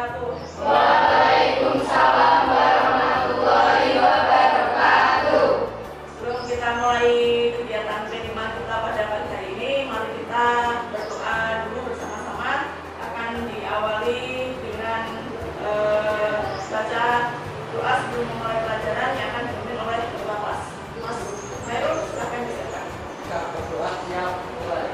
wabarakatuh. Waalaikumsalam warahmatullahi wabarakatuh. Sebelum kita mulai kegiatan P5 kita pada pagi hari ini, mari kita berdoa dulu bersama-sama. Akan diawali dengan baca doa sebelum memulai pelajaran yang akan dipimpin oleh Ketua Kelas. Mas Mairul, silakan disiapkan. Berdoa siap mulai.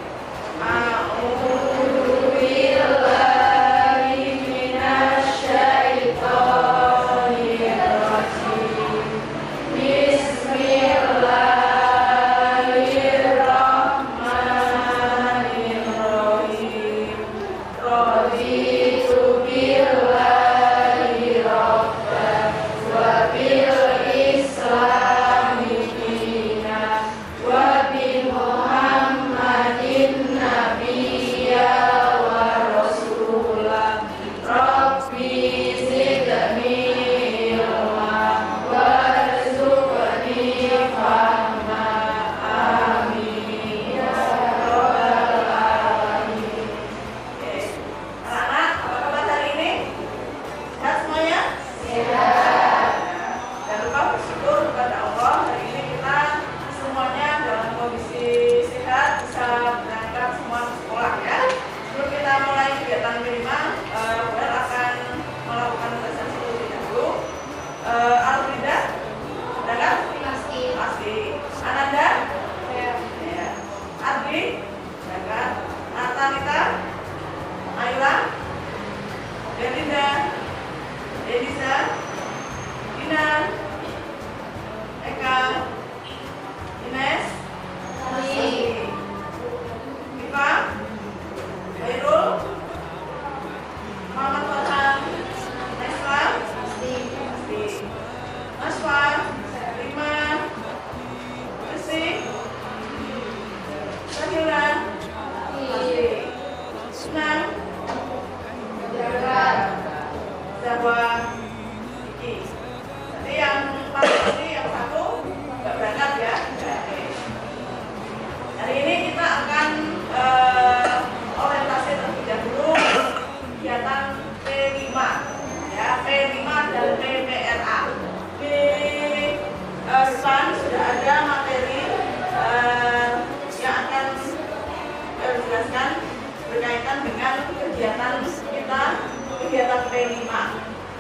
Kegiatan P5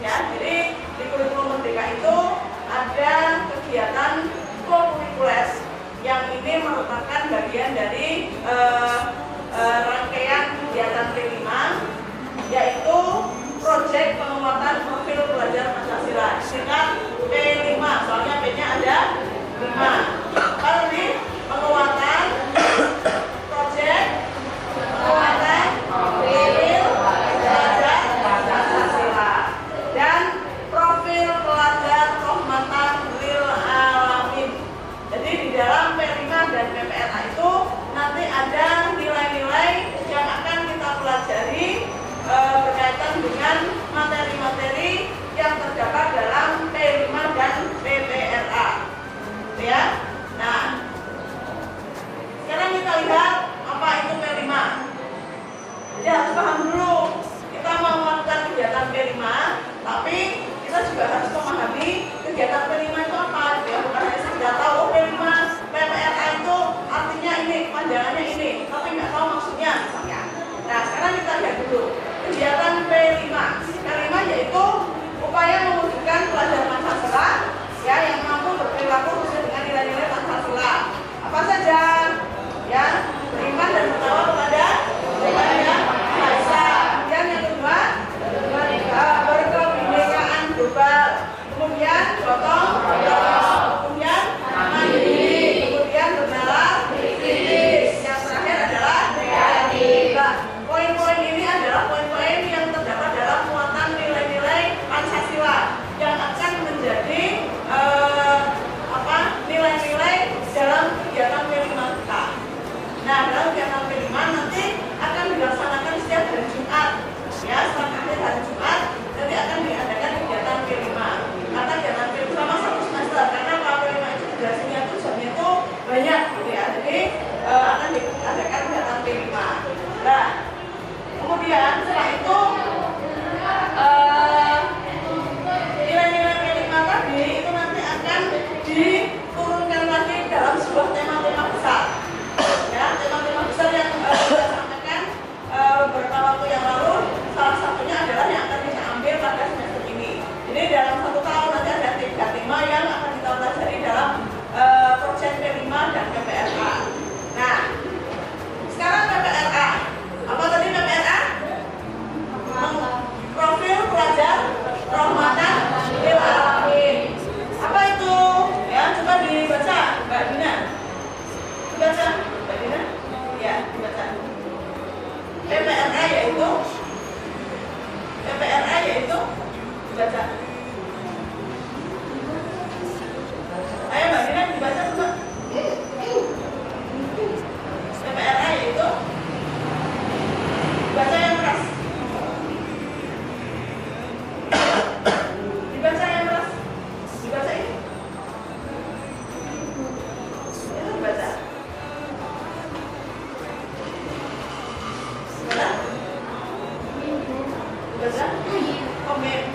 ya. Jadi di kurikulum Merdeka itu ada kegiatan kokurikuler yang ini merupakan bagian dari rangkaian kegiatan P5, yaitu proyek penguatan profil pelajar Pancasila, singkat P5, soalnya P-nya ada 5. Kalau ini penguatan proyek penguatan profil pelajar Pancasila dan profil pelajar rahmatan lil alamin. Jadi di dalam P5 dan PPLA itu nanti ada nilai-nilai yang akan kita pelajari berkaitan dengan materi-materi yang terdapat dalam P5 dan PPLA. Ya. Nah, sekarang kita lihat apa itu P5. Jadi harus paham dulu, kita mau melakukan kegiatan P5, tapi kita juga harus memahami kegiatan P5 itu apa. Ya, bukan hanya sekedar tahu P5, PPLA itu artinya ini, panjangannya ini, tapi nggak tahu maksudnya misalnya. Nah, sekarang kita lihat dulu kegiatan P5. P5 yaitu upaya mewujudkan pelajar Pancasila ya yang mampu berperilaku sesuai dengan nilai-nilai Pancasila. Apa saja? Ya, beriman dan bertakwa kepada Tuhan Yang Maha Esa. Kemudian yang kedua, berkebinekaan global. Kemudian gotong royong. Kemudian mandiri. Kemudian bernalar kritis. Yang terakhir adalah kreatif. Poin-poin ini adalah poin-poin yang terdapat dalam muatan nilai-nilai Pancasila yang akan menjadi nilai-nilai dalam kegiatan P5 kita. Nah, dalam kegiatan P5 nanti akan dilaksanakan setiap hari Jumat. Ya, setelah akhir hari Jumat nanti akan diadakan kegiatan P5. Karena kegiatan P5 selama 1 semester, karena kalau P5 itu durasinya itu jamnya itu banyak gitu ya. Jadi akan diadakan kegiatan P5. Nah, kemudian setelah itu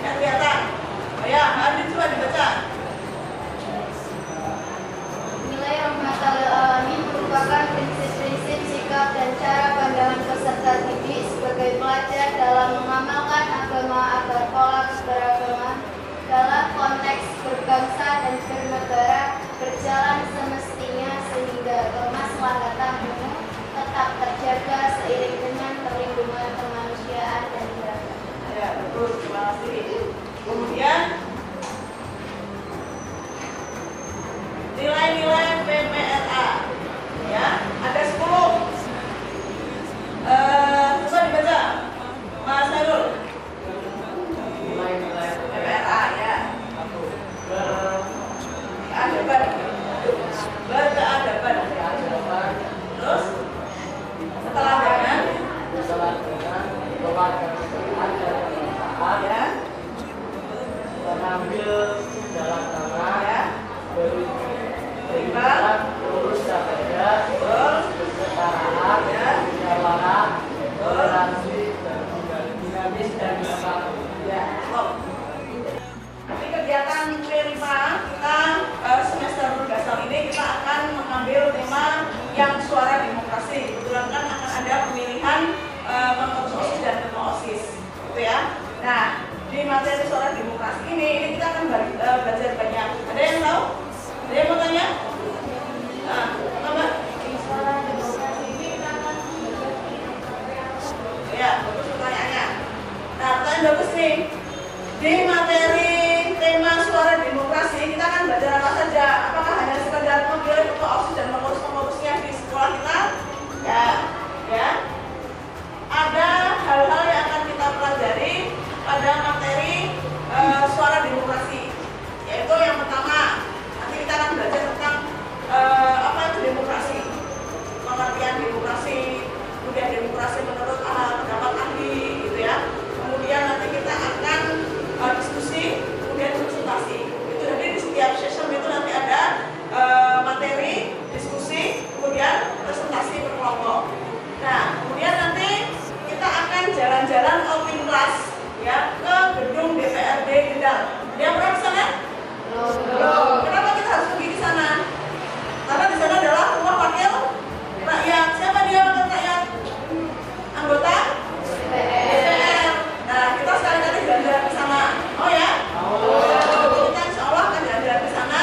Nggak kelihatan. Oh ya, Adit coba dibaca. Nilai rahmatal lil alamin merupakan prinsip-prinsip sikap dan cara pandangan peserta didik sebagai pelajar dalam mengamalkan agama agar pola beragama dalam konteks berbangsa dan bernegara berjalan semestinya sehingga kemaslahatan umum tetap terjaga seiring dengan perlindungan kemanusiaan dan beragama. Ya, betul. Terima kasih. Kemudian nilai-nilai PPRA, ya, ada 10. Coba dibaca, Mas Hairul. Nilai-nilai PPRA, ya. satu Keadaban, berkeadaban. berkeadaban, Terus keteladanan, keteladanan, kewarganegaraan dan kebangsaan, ya, mengambil jalan tengah, ya, beriman, lurus dan tegas, terus, kesetaraan, ya, musyawarah, toleransi, dan dinamis dan bersatu. ya. Stop. Di kegiatan P5 kita semester berdasar ini kita akan mengambil tema yang suara demokrasi. Kebetulan kan akan ada pemilihan pengurus OSIS dan ketua OSIS, gitu ya. Nah, di materi suara demokrasi ini kita akan belajar banyak. Ada yang tahu? Ada yang mau tanya? Nah, apa? Suara demokrasi ini akan Ya, bagus pertanyaannya. Nah, pertanyaan bagus nih. Di materi tema suara demokrasi kita akan belajar apa saja? Apakah hanya sekedar memilih ketua OSIS dan pengurus-pengurusnya di sekolah kita? Ya, ya. Ada hal-hal yang akan kita pelajari pada materi suara demokrasi. Yaitu yang pertama, nanti kita akan belajar tentang apa itu demokrasi, pengertian demokrasi, kemudian demokrasi menurut pendapat ahli, gitu ya. Kemudian nanti kita akan diskusi, kemudian konsultasi. Itu jadi di setiap session itu nanti ada materi, diskusi, kemudian presentasi berkelompok. Nah, kemudian nanti kita akan jalan-jalan outing kelas, ya, ke gedung DPRD Kendal. Dia pernah ke sana? Belum. Kenapa kita harus pergi ke sana? Karena di sana adalah rumah wakil rakyat. Siapa dia wakil rakyat? Anggota DPR. Nah, kita sekali-kali jalan-jalan ke sana. Oh ya? Kita insya Allah akan jalan-jalan ke sana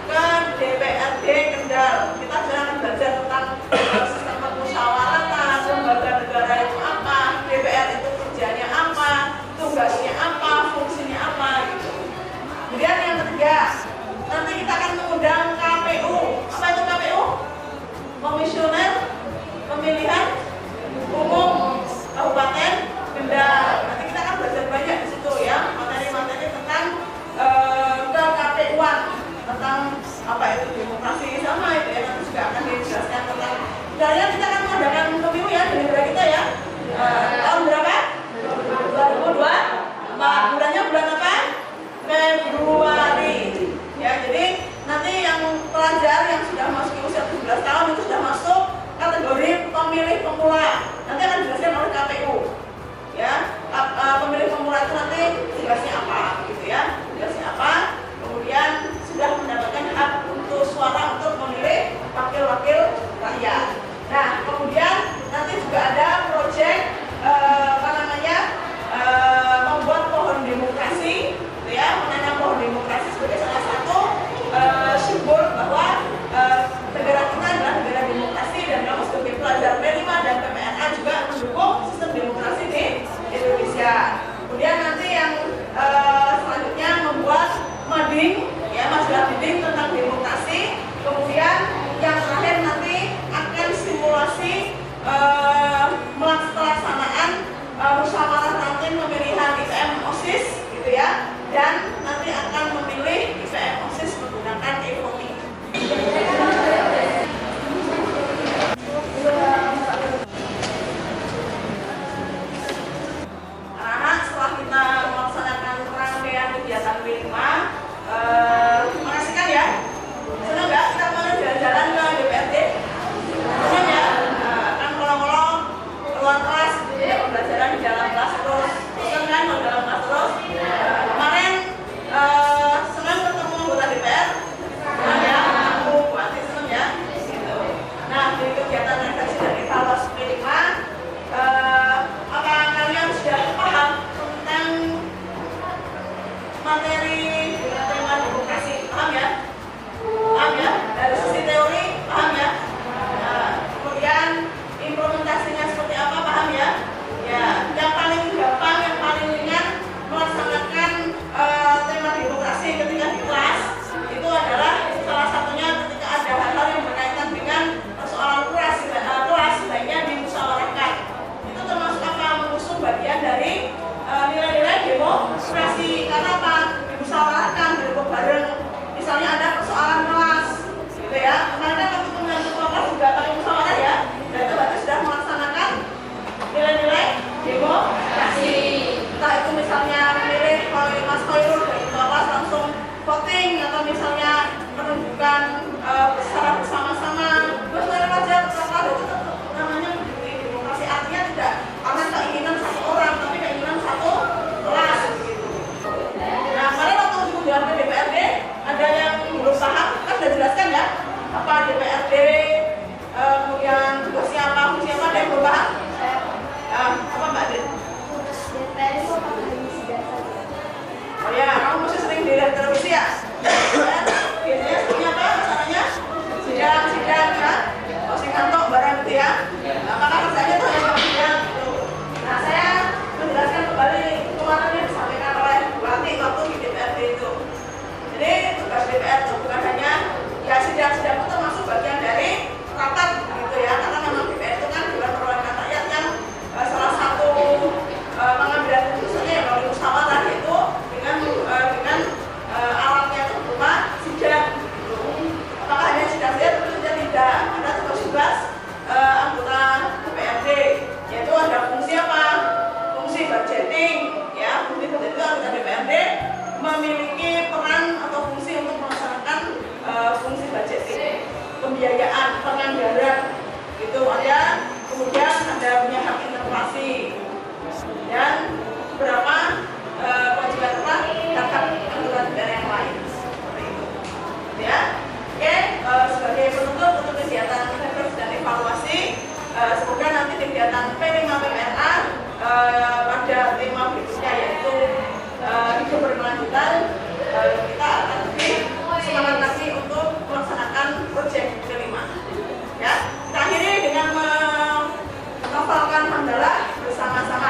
ke DPRD Kendal. Kita akan belajar tentang sistem permusyawaratan, lembaga negara itu apa, DPR itu kerjanya apa, tugasnya apa, fungsinya apa, gitu. Kemudian yang ketiga, nanti kita akan mengundang KPU. Apa itu KPU? Komisioner Pemilihan Umum Kabupaten Kendal. Nanti kita akan belajar banyak di situ ya, materi-materi tentang ke-KPU-an, tentang apa itu demokrasi sama itu ya. Nanti juga akan dijelaskan tentang. Misalnya kita akan mengadakan pemilu ya di negara kita ya. Tahun berapa? 2024. Bulannya bulan apa? Februari. Ya, jadi nanti yang pelajar yang sudah masuk usia 17 tahun itu sudah masuk kategori pemilih pemula. Nanti akan dijelaskan oleh KPU. Ya, pemilih pemula itu nanti tugasnya apa, gitu ya? Tugasnya apa? Kemudian sudah mendapatkan hak untuk suara untuk memilih wakil-wakil rakyat. Nah, kemudian nanti juga ada proyek membuat pohon demokrasi, gitu ya, menanam pohon demokrasi sebagai salah satu simbol bahwa negara kita adalah negara demokrasi dan kamu sebagai pelajar P5 dan PPRA juga mendukung sistem demokrasi di Indonesia. Kemudian nanti yang selanjutnya membuat mading, ya, majalah mading tentang demokrasi. Kemudian yang terakhir nanti akan simulasi pelaksanaan musyawarah rutin pemilihan IPM OSIS, gitu ya, dan nanti akan memilih IPM OSIS menggunakan e-voting. Anak-anak adalah bersama-sama